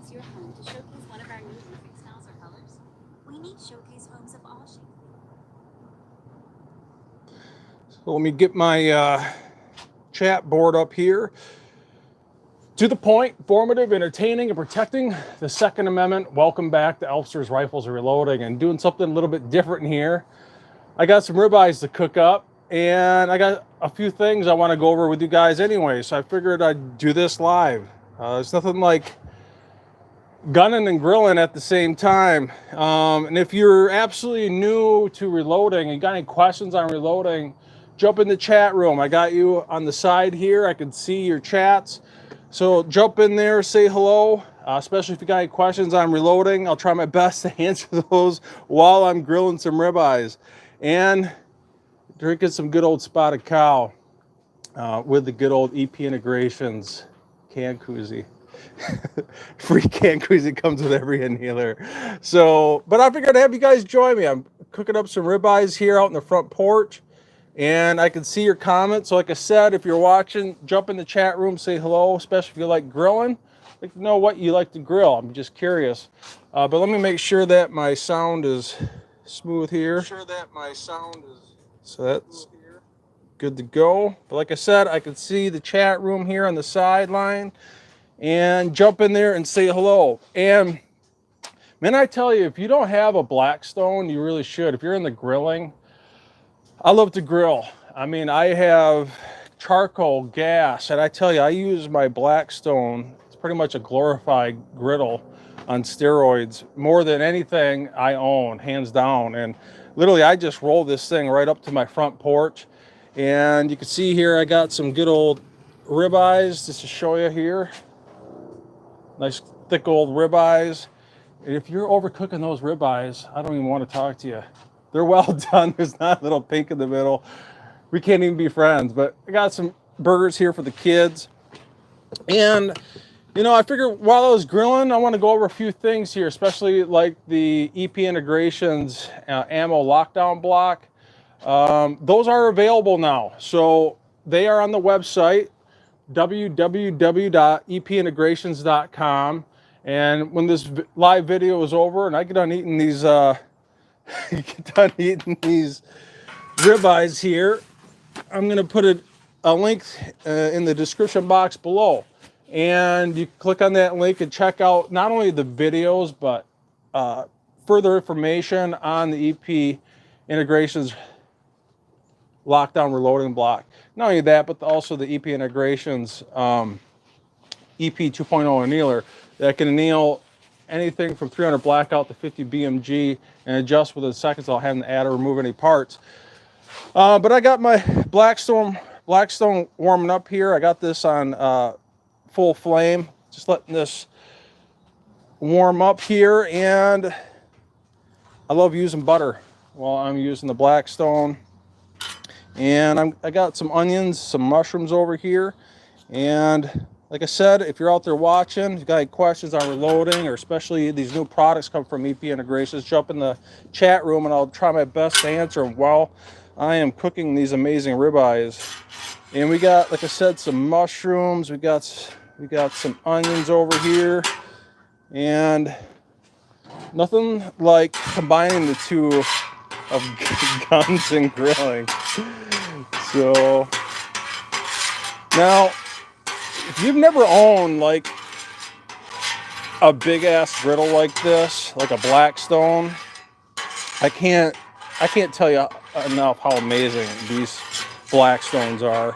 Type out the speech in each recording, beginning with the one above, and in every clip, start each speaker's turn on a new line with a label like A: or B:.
A: showcase your home to showcase one of our new roofing styles or colors? We need showcase homes of all shapes.
B: So let me get my chat board up here. To the point, informative, entertaining, and protecting the Second Amendment. Welcome back to Elfster's Rifles and Reloading, and doing something a little bit different in here. I got some ribeyes to cook up, and I got a few things I want to go over with you guys anyway, so I figured I'd do this live. It's nothing like gunning and grilling at the same time. And if you're absolutely new to reloading and you got any questions on reloading, jump in the chat room. I got you on the side here. I can see your chats. So jump in there, say hello, especially if you got any questions on reloading. I'll try my best to answer those while I'm grilling some ribeyes and drinking some good old spotted cow with the good old EP Integrations can koozie. Free can koozie comes with every inhaler. So, but I figured I'd have you guys join me. I'm cooking up some ribeyes here out in the front porch, and I can see your comments. So like I said, if you're watching, jump in the chat room, say hello, especially if you like grilling. I'd like to know what you like to grill. I'm just curious. But let me make sure that my sound is smooth here. So that's good to go. But like I said, I can see the chat room here on the sideline, and jump in there and say hello. And man, I tell you, if you don't have a Blackstone, you really should. If you're in the grilling, I love to grill. I mean, I have charcoal, gas, and I tell you, I use my Blackstone. It's pretty much a glorified griddle on steroids, more than anything I own, hands down. And literally, I just roll this thing right up to my front porch. And you can see here, I got some good old ribeyes just to show you here. Nice thick old ribeyes. And if you're overcooking those ribeyes, I don't even want to talk to you. They're well done. There's not a little pink in the middle. We can't even be friends. But I got some burgers here for the kids. And, you know, I figured while I was grilling, I want to go over a few things here, especially like the EP Integrations ammo lockdown block. Those are available now. So they are on the website, www.epintegrations.com. And when this live video is over and I get done eating these ribeyes here, I'm going to put a link in the description box below. And you click on that link and check out not only the videos, but further information on the EP Integrations lockdown reloading block. Not only that, but also the EP Integrations EP 2.0 annealer that can anneal anything from 300 blackout to 50 BMG and adjust within seconds without having to add or remove any parts. But I got my Blackstone warming up here. I got this on full flame, just letting this warm up here. And I love using butter while I'm using the Blackstone. And I got some onions, some mushrooms over here. And like I said, if you're out there watching, if you got any questions on reloading, or especially these new products come from EP Integrations, jump in the chat room and I'll try my best to answer them while I am cooking these amazing ribeyes. And we got, like I said, some mushrooms. We got some onions over here. And nothing like combining the two of guns and grilling. So now, if you've never owned like a big ass griddle like this, like a Blackstone, I can't tell you enough how amazing these Blackstones are.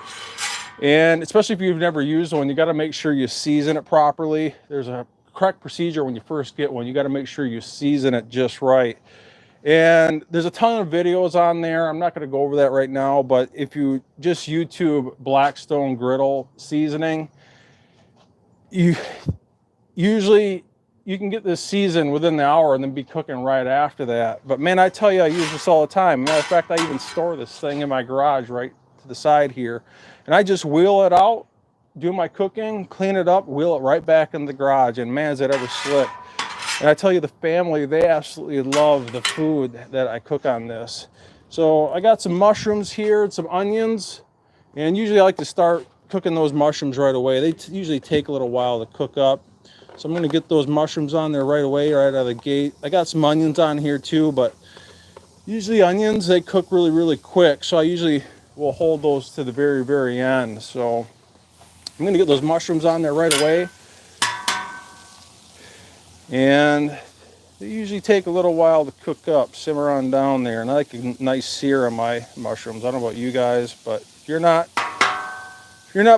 B: And especially if you've never used one, you got to make sure you season it properly. There's a correct procedure when you first get one. You got to make sure you season it just right. And there's a ton of videos on there. I'm not going to go over that right now, but if you just YouTube Blackstone griddle seasoning, you can get this seasoned within the hour and then be cooking right after that. But man, I tell you, I use this all the time. Matter of fact, I even store this thing in my garage right to the side here. And I just wheel it out, do my cooking, clean it up, wheel it right back in the garage. And man, is it ever slick. And I tell you, the family, they absolutely love the food that I cook on this. So I got some mushrooms here and some onions. And usually I like to start cooking those mushrooms right away. They usually take a little while to cook up. So I'm going to get those mushrooms on there right away, right out of the gate. I got some onions on here too, but usually onions, they cook really, really quick. So I usually will hold those to the very, very end. So I'm going to get those mushrooms on there right away. And they usually take a little while to cook up, simmer on down there. And I like a nice sear on my mushrooms. I don't know about you guys, but if you're not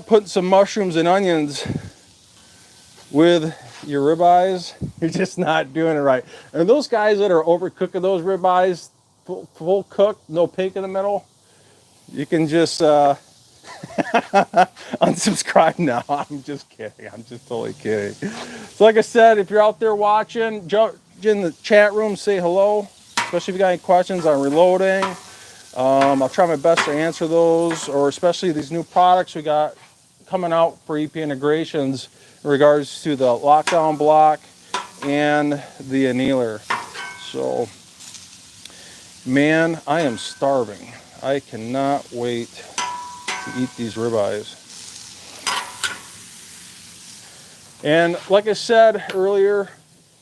B: putting some mushrooms and onions with your ribeyes, you're just not doing it right. And those guys that are overcooking those ribeyes, full cooked, no pink in the middle, you can just unsubscribe now. I'm just kidding. I'm just totally kidding. So like I said, if you're out there watching, jump in the chat room, say hello, especially if you got any questions on reloading. I'll try my best to answer those, or especially these new products we got coming out for EP integrations in regards to the lockdown block and the annealer. So, man, I am starving. I cannot wait to eat these ribeyes. And like I said earlier,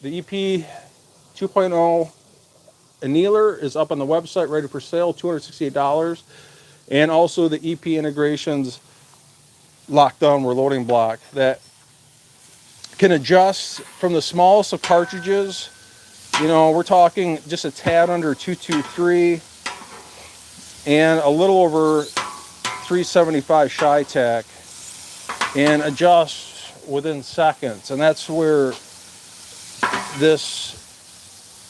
B: the EP 2.0 annealer is up on the website, ready for sale, $268. And also the EP integrations lockdown reloading block that can adjust from the smallest of cartridges. You know, we're talking just a tad under 223 and a little over 375 shy tack, and adjusts within seconds. And that's where this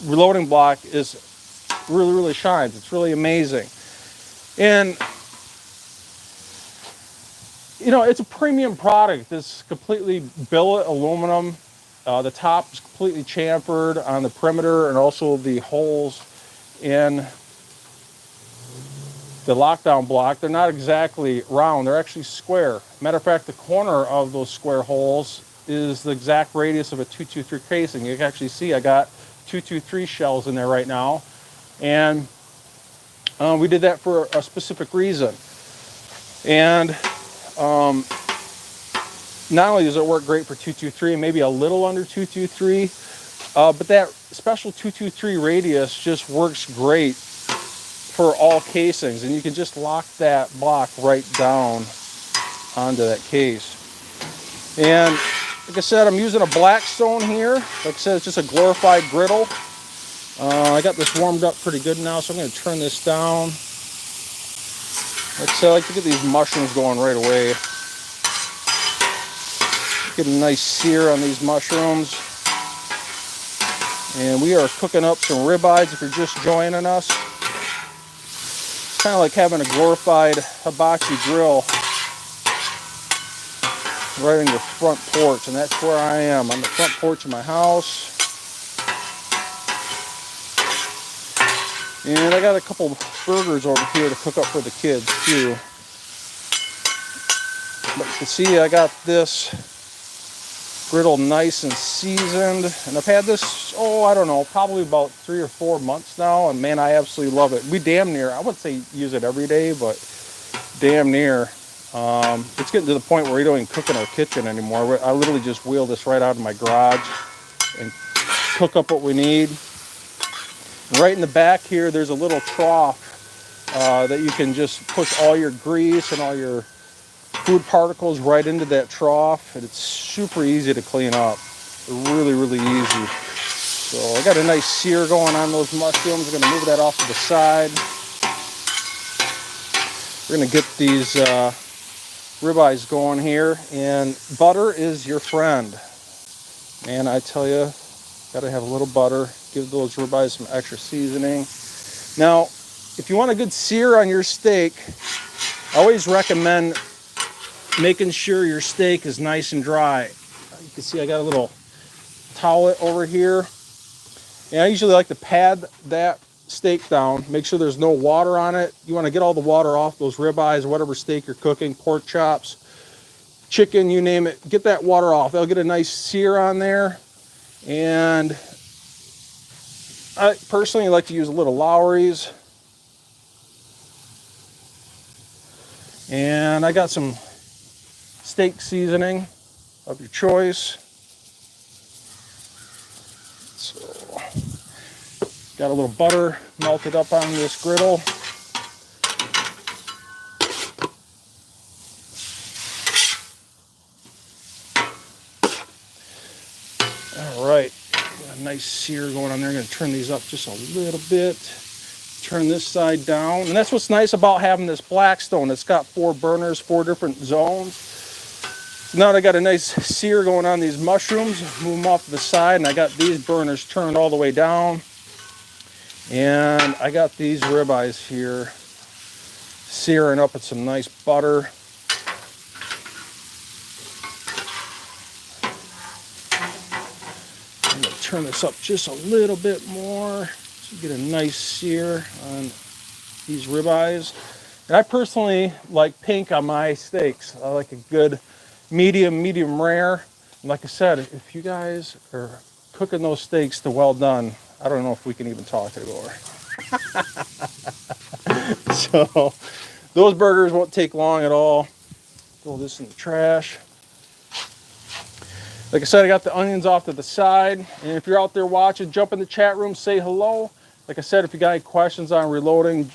B: reloading block is really, really shines. It's really amazing. And you know, it's a premium product. It's completely billet aluminum. The top is completely chamfered on the perimeter, and also the holes in the lockdown block. They're not exactly round, they're actually square. Matter of fact, the corner of those square holes is the exact radius of a 223 casing. You can actually see I got 223 shells in there right now. And we did that for a specific reason. And not only does it work great for 223, maybe a little under 223, but that special 223 radius just works great for all casings, and you can just lock that block right down onto that case. And like I said, I'm using a Blackstone here. Like I said, it's just a glorified griddle. I got this warmed up pretty good now, so I'm going to turn this down. Like I said, I like to get these mushrooms going right away. Get a nice sear on these mushrooms. And we are cooking up some ribeyes if you're just joining us. It's kind of like having a glorified hibachi grill right on your front porch, and that's where I am, on the front porch of my house. And I got a couple burgers over here to cook up for the kids too. But you can see I got this griddle nice and seasoned, and I've had this, I don't know, probably about 3 or 4 months now, and man, I absolutely love it. We damn near, I wouldn't say use it every day, but damn near. It's getting to the point where we don't even cook in our kitchen anymore. I literally just wheel this right out of my garage and cook up what we need. Right in the back here, there's a little trough that you can just push all your grease and all your food particles right into that trough, and it's super easy to clean up. Really, really easy. So I got a nice sear going on those mushrooms. We're going to move that off to the side. We're going to get these ribeyes going here, and butter is your friend. Man, I tell you, got to have a little butter. Give those ribeyes some extra seasoning. Now, if you want a good sear on your steak, I always recommend making sure your steak is nice and dry. You can see I got a little towel over here. And I usually like to pad that steak down, make sure there's no water on it. You want to get all the water off those ribeyes, whatever steak you're cooking, pork chops, chicken, you name it. Get that water off. That'll get a nice sear on there. And I personally like to use a little Lowry's. And I got some steak seasoning of your choice. So, got a little butter melted up on this griddle. All right, got a nice sear going on there. I'm going to turn these up just a little bit. Turn this side down. And that's what's nice about having this Blackstone. It's got 4 burners, 4 different zones. So now I got a nice sear going on these mushrooms. Move them off to the side, and I got these burners turned all the way down. And I got these ribeyes here searing up with some nice butter. I'm going to turn this up just a little bit more so you get a nice sear on these ribeyes. And I personally like pink on my steaks. I like a good medium rare. And like I said, if you guys are cooking those steaks to well done, I don't know if we can even talk anymore. So those burgers won't take long at all. Throw this in the trash. Like I said, I got the onions off to the side. And if you're out there watching, jump in the chat room, say hello. Like I said, if you got any questions on reloading,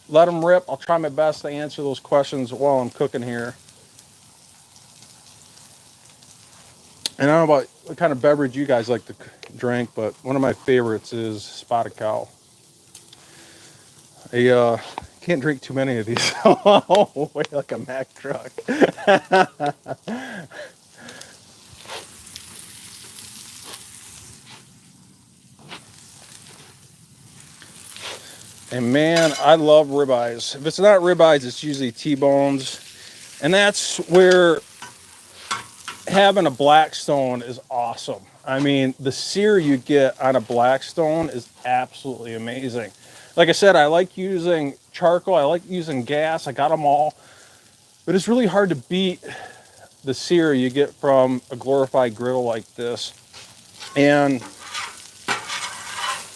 B: let them rip. I'll try my best to answer those questions while I'm cooking here. And I don't know about what kind of beverage you guys like to drink, but one of my favorites is Spotted Cow. I can't drink too many of these. Oh, wait, like a Mack truck. And man, I love ribeyes. If it's not ribeyes, it's usually T-bones. And that's where having a Blackstone is awesome. I mean, the sear you get on a Blackstone is absolutely amazing. Like I said, I like using charcoal. I like using gas. I got them all. But it's really hard to beat the sear you get from a glorified griddle like this. And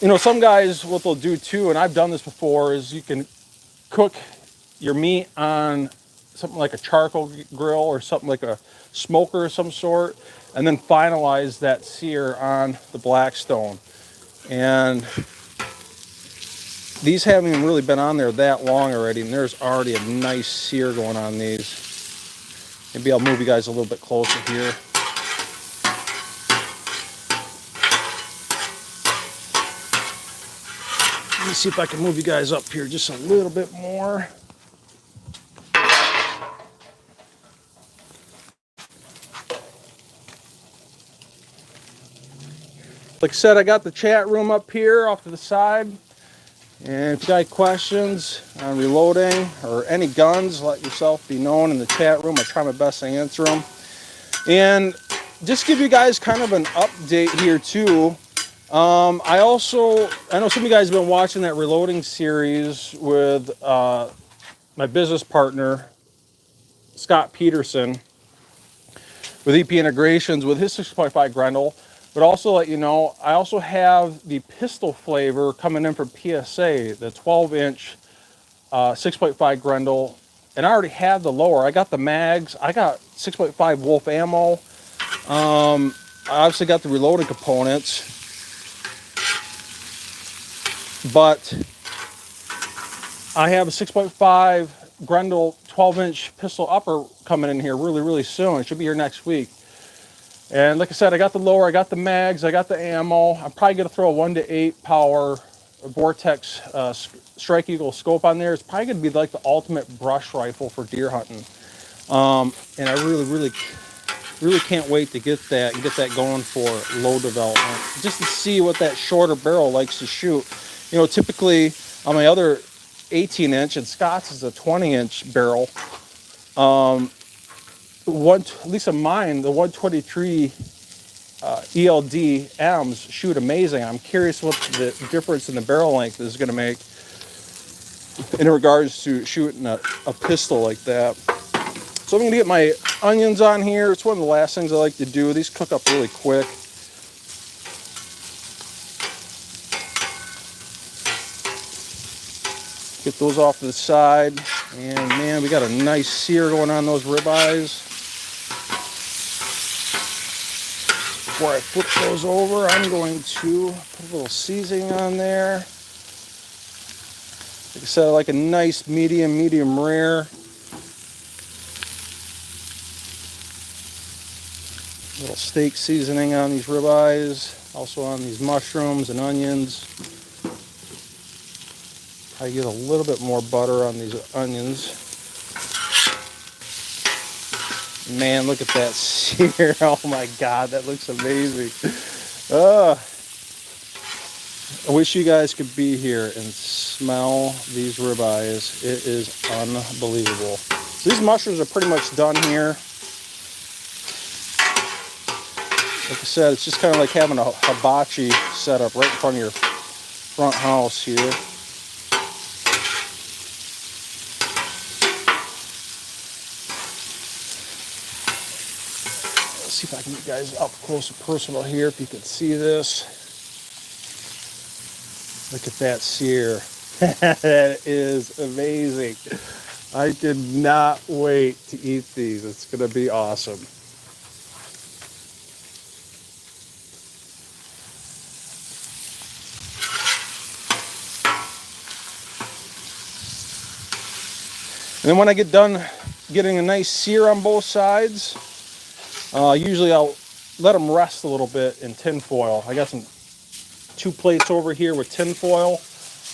B: you know, some guys, what they'll do too, and I've done this before, is you can cook your meat on something like a charcoal grill or something like a smoker of some sort, and then finalize that sear on the Blackstone. And these haven't even really been on there that long already, and there's already a nice sear going on these. Maybe I'll move you guys a little bit closer here. Let me see if I can move you guys up here just a little bit more. Like I said, I got the chat room up here off to the side. And if you got any questions on reloading or any guns, let yourself be known in the chat room. I try my best to answer them. And just give you guys kind of an update here too. I know some of you guys have been watching that reloading series with my business partner, Scott Peterson, with EP Integrations with his 6.5 Grendel. But also let you know, I also have the pistol flavor coming in from PSA, the 12-inch 6.5 Grendel. And I already have the lower. I got the mags. I got 6.5 Wolf ammo. I obviously got the reloading components. But I have a 6.5 Grendel 12-inch pistol upper coming in here really soon. It should be here next week. And like I said, I got the lower, I got the mags, I got the ammo. I'm probably going to throw a 1-to-8 power Vortex Strike Eagle scope on there. It's probably going to be like the ultimate brush rifle for deer hunting. And I really can't wait to get that and get that going for low development. Just to see what that shorter barrel likes to shoot. You know, typically on my other 18-inch, and Scott's is a 20-inch barrel. At least on mine, the 123 ELD M's shoot amazing. I'm curious what the difference in the barrel length is going to make in regards to shooting a pistol like that. So I'm going to get my onions on here. It's one of the last things I like to do. These cook up really quick. Get those off to the side. And man, we got a nice sear going on those ribeyes. Before I flip those over, I'm going to put a little seasoning on there. Like I said, I like a nice medium rare. A little steak seasoning on these ribeyes, also on these mushrooms and onions. I get a little bit more butter on these onions. Man, look at that sear. Oh my God, that looks amazing. I wish you guys could be here and smell these ribeyes. It is unbelievable. So these mushrooms are pretty much done here. Like I said, it's just kind of like having a hibachi set up right in front of your front house here. Let's see if I can get you guys up close and personal here, if you can see this. Look at that sear. That is amazing. I cannot wait to eat these. It's going to be awesome. And then when I get done getting a nice sear on both sides, usually I'll let them rest a little bit in tin foil. I got 2 plates over here with tin foil.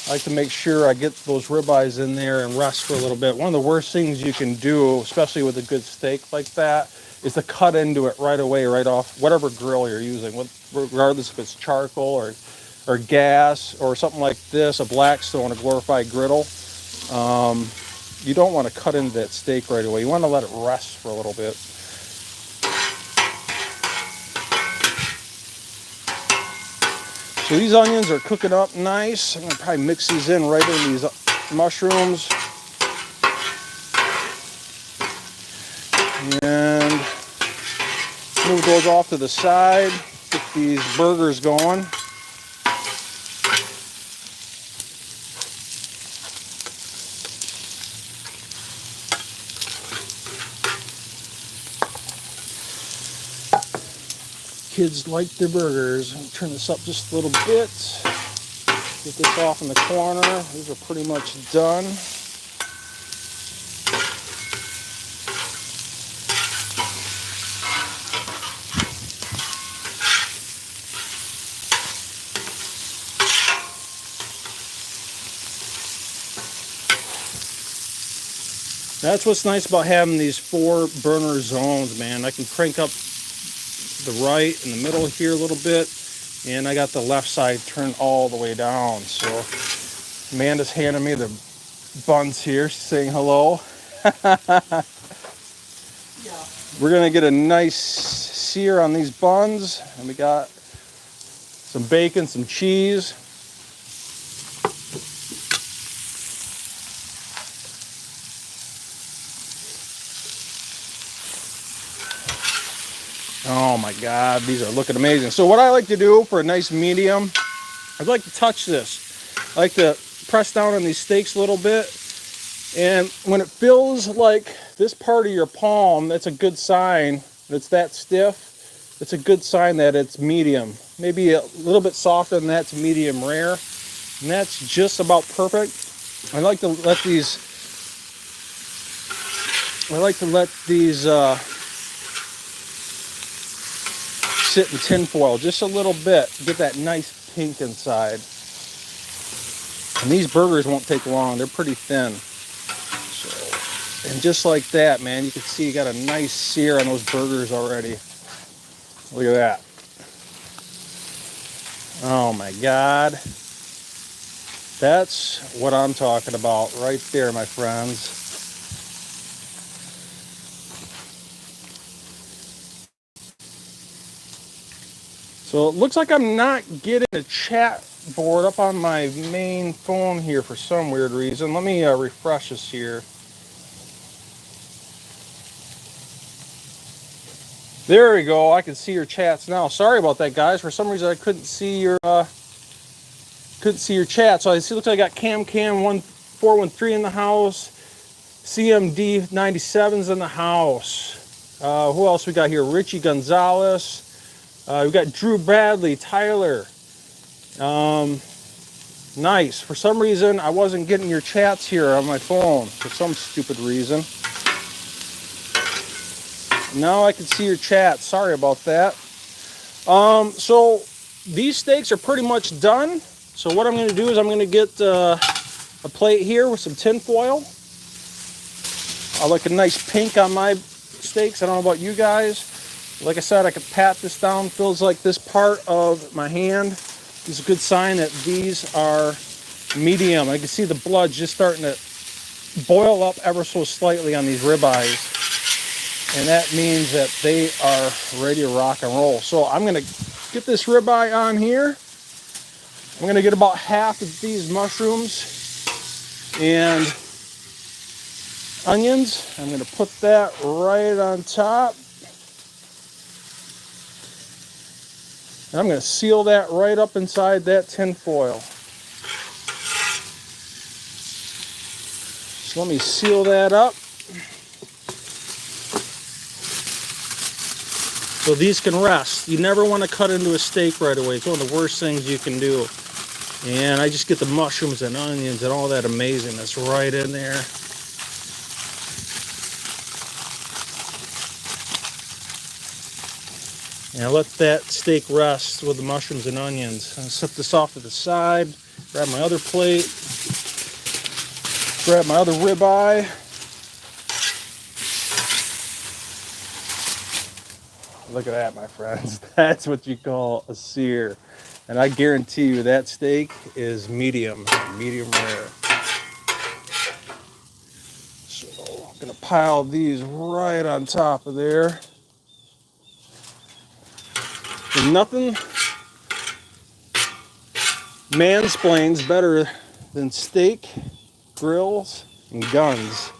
B: I like to make sure I get those ribeyes in there and rest for a little bit. One of the worst things you can do, especially with a good steak like that, is to cut into it right away, right off whatever grill you're using, regardless if it's charcoal or gas or something like this, a Blackstone, a glorified griddle. You don't want to cut into that steak right away. You want to let it rest for a little bit. So these onions are cooking up nice. I'm going to probably mix these in right in these mushrooms. And move those off to the side. Get these burgers going. Kids like their burgers. Turn this up just a little bit. Get this off in the corner. These are pretty much done. That's what's nice about having these 4 burner zones, man. I can crank up the right in the middle here a little bit, and I got the left side turned all the way down. So Amanda's handing me the buns here. She's saying hello. Yeah. We're gonna get a nice sear on these buns, and we got some bacon, some cheese. Oh my God, these are looking amazing. So what I like to do for a nice medium, I'd like to touch this. I like to press down on these steaks a little bit. And when it feels like this part of your palm, that's a good sign. It's that stiff. It's a good sign that it's medium. Maybe a little bit softer than that's medium rare. And that's just about perfect. I like to let these sit in tin foil just a little bit, get that nice pink inside. And these burgers won't take long, they're pretty thin. So, and just like that, man, you can see you got a nice sear on those burgers already. Look at that. Oh my God. That's what I'm talking about right there, my friends. So it looks like I'm not getting a chat board up on my main phone here for some weird reason. Let me refresh this here. There we go. I can see your chats now. Sorry about that, guys. For some reason, I couldn't see your chat. So I see. Looks like I got Cam1413 in the house. CMD97's in the house. Who else we got here? Richie Gonzalez. We've got Drew Bradley, Tyler. Nice. For some reason, I wasn't getting your chats here on my phone for some stupid reason. Now I can see your chat. Sorry about that. So these steaks are pretty much done. So what I'm going to do is I'm going to get a plate here with some tin foil. I like a nice pink on my steaks. I don't know about you guys. Like I said, I could pat this down. Feels like this part of my hand is a good sign that these are medium. I can see the blood just starting to boil up ever so slightly on these ribeyes. And that means that they are ready to rock and roll. So I'm going to get this ribeye on here. I'm going to get about half of these mushrooms and onions. I'm going to put that right on top. And I'm going to seal that right up inside that tin foil. So let me seal that up. So these can rest. You never want to cut into a steak right away. It's one of the worst things you can do. And I just get the mushrooms and onions and all that amazingness right in there. And let that steak rest with the mushrooms and onions. I'll set this off to the side, grab my other plate, grab my other ribeye. Look at that, my friends. That's what you call a sear. And I guarantee you that steak is medium rare. So I'm gonna pile these right on top of there. And nothing mansplains better than steak, grills, and guns.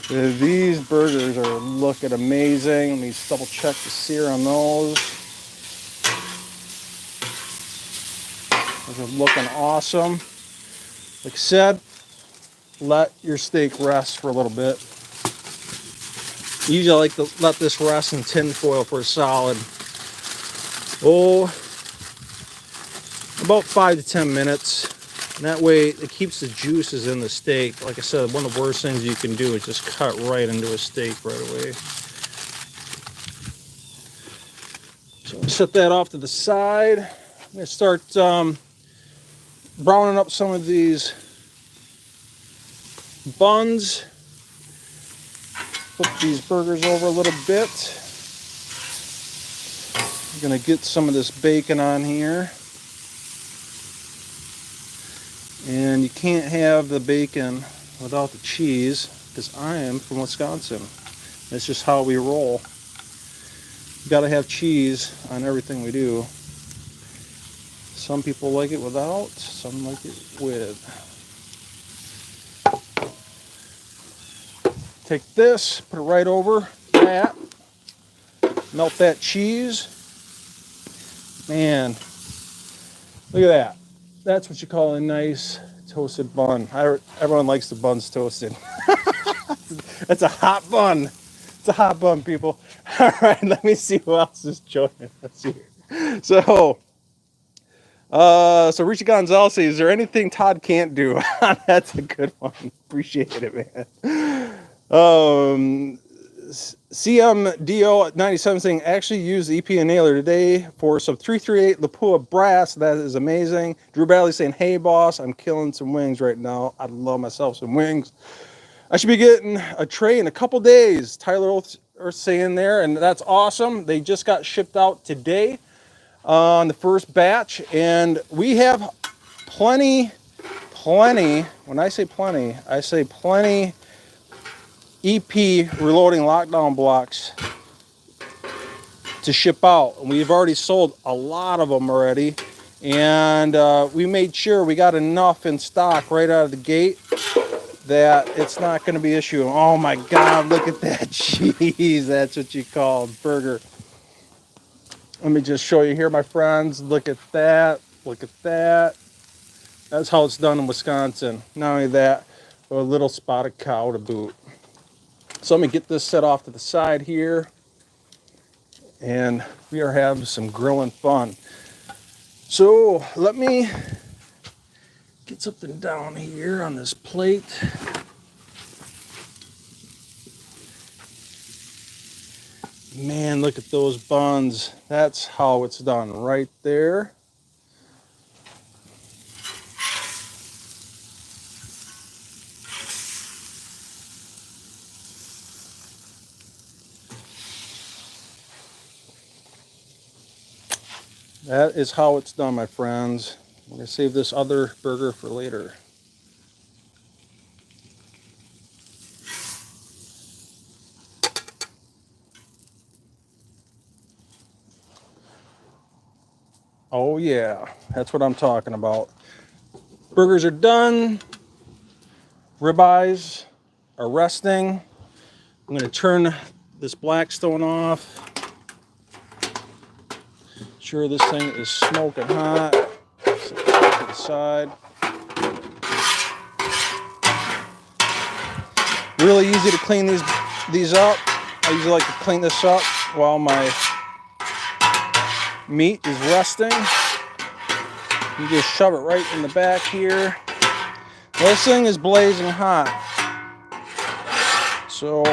B: These burgers are looking amazing. Let me double check the sear on those. Those are looking awesome. Like I said, let your steak rest for a little bit. Usually I like to let this rest in tin foil for a solid, about 5 to 10 minutes. And that way it keeps the juices in the steak. Like I said, one of the worst things you can do is just cut right into a steak right away. So set that off to the side. I'm going to start browning up some of these buns. Flip these burgers over a little bit. I'm going to get some of this bacon on here. And you can't have the bacon without the cheese, because I am from Wisconsin. That's just how we roll. You gotta have cheese on everything we do. Some people like it without, some like it with. Take this, put it right over that. Melt that cheese. Man, look at that. That's what you call a nice toasted bun. Everyone likes the buns toasted. That's a hot bun. It's a hot bun, people. All right, let me see who else is joining us here. So Richie Gonzalez says, is there anything Todd can't do? That's a good one. Appreciate it, man. CMDO97 saying, actually used the EP inhaler today for some 338 Lapua brass. That is amazing. Drew Bradley saying, hey boss, I'm killing some wings right now. I'd love myself some wings. I should be getting a tray in a couple days. Tyler Earth saying there, and that's awesome. They just got shipped out today on the first batch, and we have plenty, when I say plenty EP reloading lockdown blocks to ship out. And we've already sold a lot of them already, and we made sure we got enough in stock right out of the gate that it's not going to be an issue. Oh my God, look at that cheese. That's what you call a burger. Let me just show you here, my friends. Look at that. Look at that. That's how it's done in Wisconsin. Not only that, but a little spotted cow to boot. So let me get this set off to the side here, and we are having some grilling fun. So let me get something down here on this plate. Man, look at those buns. That's how it's done right there. That is how it's done, my friends. I'm going to save this other burger for later. Oh yeah, that's what I'm talking about. Burgers are done. Ribeyes are resting. I'm going to turn this Blackstone off. Sure, this thing is smoking hot. Set it to the side. Really easy to clean these up. I usually like to clean this up while my meat is resting. You just shove it right in the back here. This thing is blazing hot. So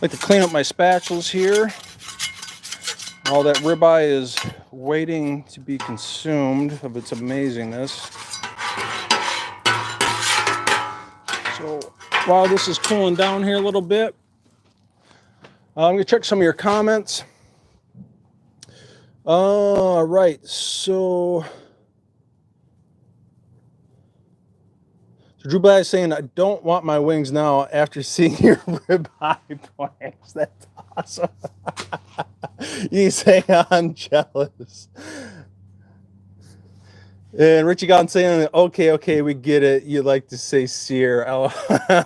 B: I like to clean up my spatulas here. All that ribeye is waiting to be consumed of its amazingness. So while this is cooling down here a little bit, I'm going to check some of your comments. All right, so Drew Black is saying, I don't want my wings now after seeing your ribeye plans. That's awesome. You say I'm jealous. And Richie Gon saying, okay, we get it. You like to say sear. Oh,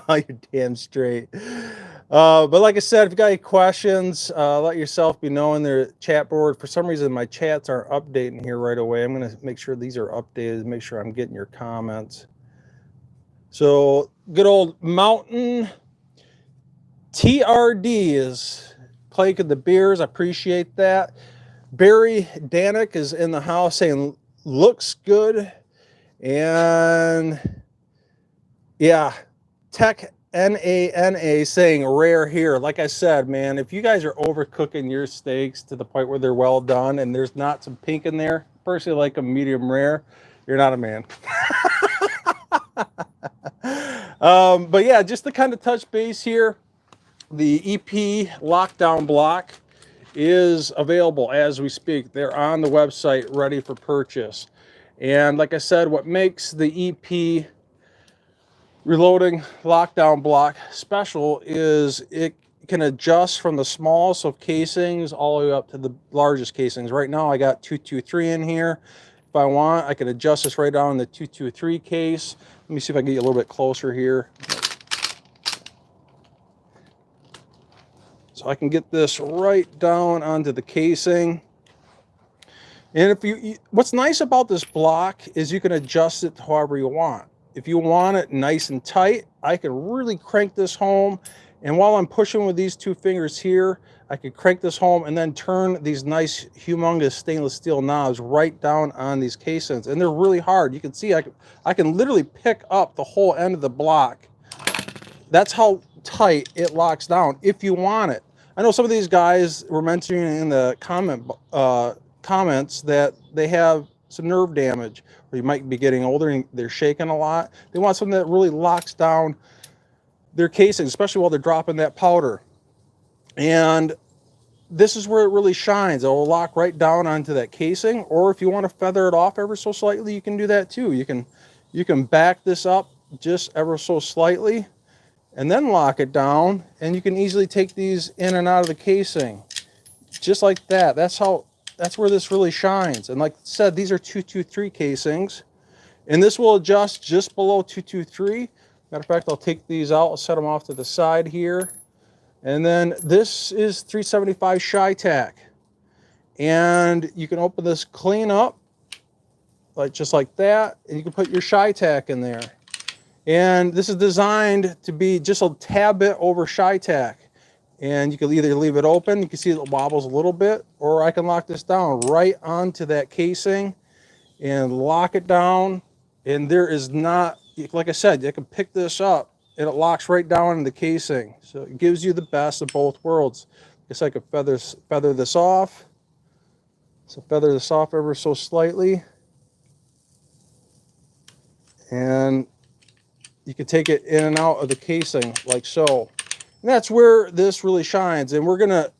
B: you're damn straight. But like I said, if you got any questions, let yourself be known. Their chat board. For some reason, my chats aren't updating here right away. I'm going to make sure these are updated, make sure I'm getting your comments. So good old Mountain TRD is plaguing the beers. I appreciate that. Barry Danik is in the house saying looks good. And yeah, Tech NANA saying rare here. Like I said, man, if you guys are overcooking your steaks to the point where they're well done and there's not some pink in there, personally like a medium rare, you're not a man. But yeah, just to kind of touch base here, the EP lockdown block is available as we speak. They're on the website ready for purchase. And like I said, what makes the EP reloading lockdown block special is it can adjust from the smallest of casings all the way up to the largest casings. Right now I got 223 in here. If I want, I can adjust this right down in the 223 case. Let me see if I can get you a little bit closer here. So I can get this right down onto the casing. And if you, what's nice about this block is you can adjust it however you want. If you want it nice and tight, I can really crank this home. And while I'm pushing with these two fingers here, I can crank this home and then turn these nice, humongous stainless steel knobs right down on these casings. And they're really hard. You can see I can literally pick up the whole end of the block. That's how tight it locks down if you want it. I know some of these guys were mentioning in the comments that they have some nerve damage, or you might be getting older and they're shaking a lot. They want something that really locks down their casing, especially while they're dropping that powder. And this is where it really shines. It will lock right down onto that casing, or if you want to feather it off ever so slightly, you can do that too. You can back this up just ever so slightly and then lock it down, and you can easily take these in and out of the casing just like that. That's where this really shines. And like I said, these are 223 casings, and this will adjust just below 223. Matter of fact, I'll take these out, I'll set them off to the side here. And then this is 375 Chi-Tac. And you can open this clean up, like just like that, and you can put your Shi-Tac in there. And this is designed to be just a tad bit over Shi-Tac. And you can either leave it open, you can see it wobbles a little bit, or I can lock this down right onto that casing and lock it down. And there is not, like I said, you can pick this up and it locks right down in the casing. So it gives you the best of both worlds. I guess I could feather this off. So feather this off ever so slightly. And you can take it in and out of the casing like so. And that's where this really shines. And we're gonna,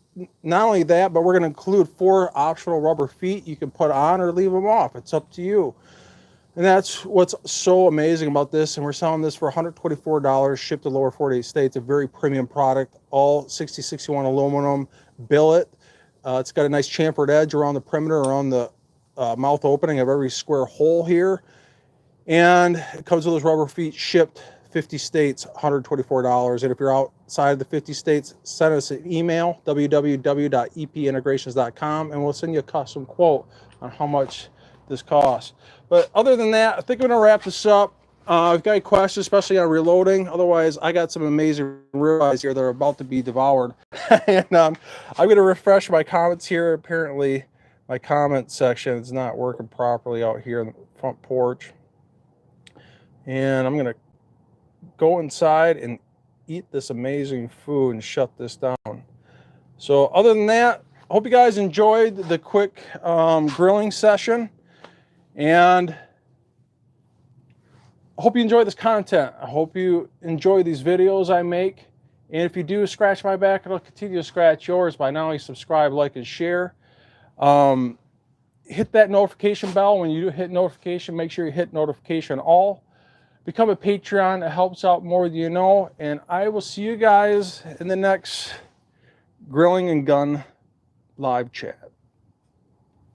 B: not only that, but we're gonna include 4 optional rubber feet you can put on or leave them off. It's up to you. And that's what's so amazing about this. And we're selling this for $124, shipped to lower 48 states. A very premium product, all 6061 aluminum billet. It's got a nice chamfered edge around the perimeter, around the mouth opening of every square hole here. And it comes with those rubber feet, shipped 50 states, $124. And if you're outside of the 50 states, send us an email, www.epintegrations.com, and we'll send you a custom quote on how much this costs. But other than that, I think I'm going to wrap this up. If you've got any questions, especially on reloading, otherwise I got some amazing ribeyes here that are about to be devoured. And I'm going to refresh my comments here. Apparently my comment section is not working properly out here on the front porch. And I'm going to go inside and eat this amazing food and shut this down. So other than that, I hope you guys enjoyed the quick grilling session. And I hope you enjoy this content. I hope you enjoy these videos I make. And if you do scratch my back, I'll continue to scratch yours by not only subscribe, like, and share. Hit that notification bell. When you do hit notification, make sure you hit notification all. Become a Patreon. It helps out more than you know. And I will see you guys in the next Grilling and Gun live chat.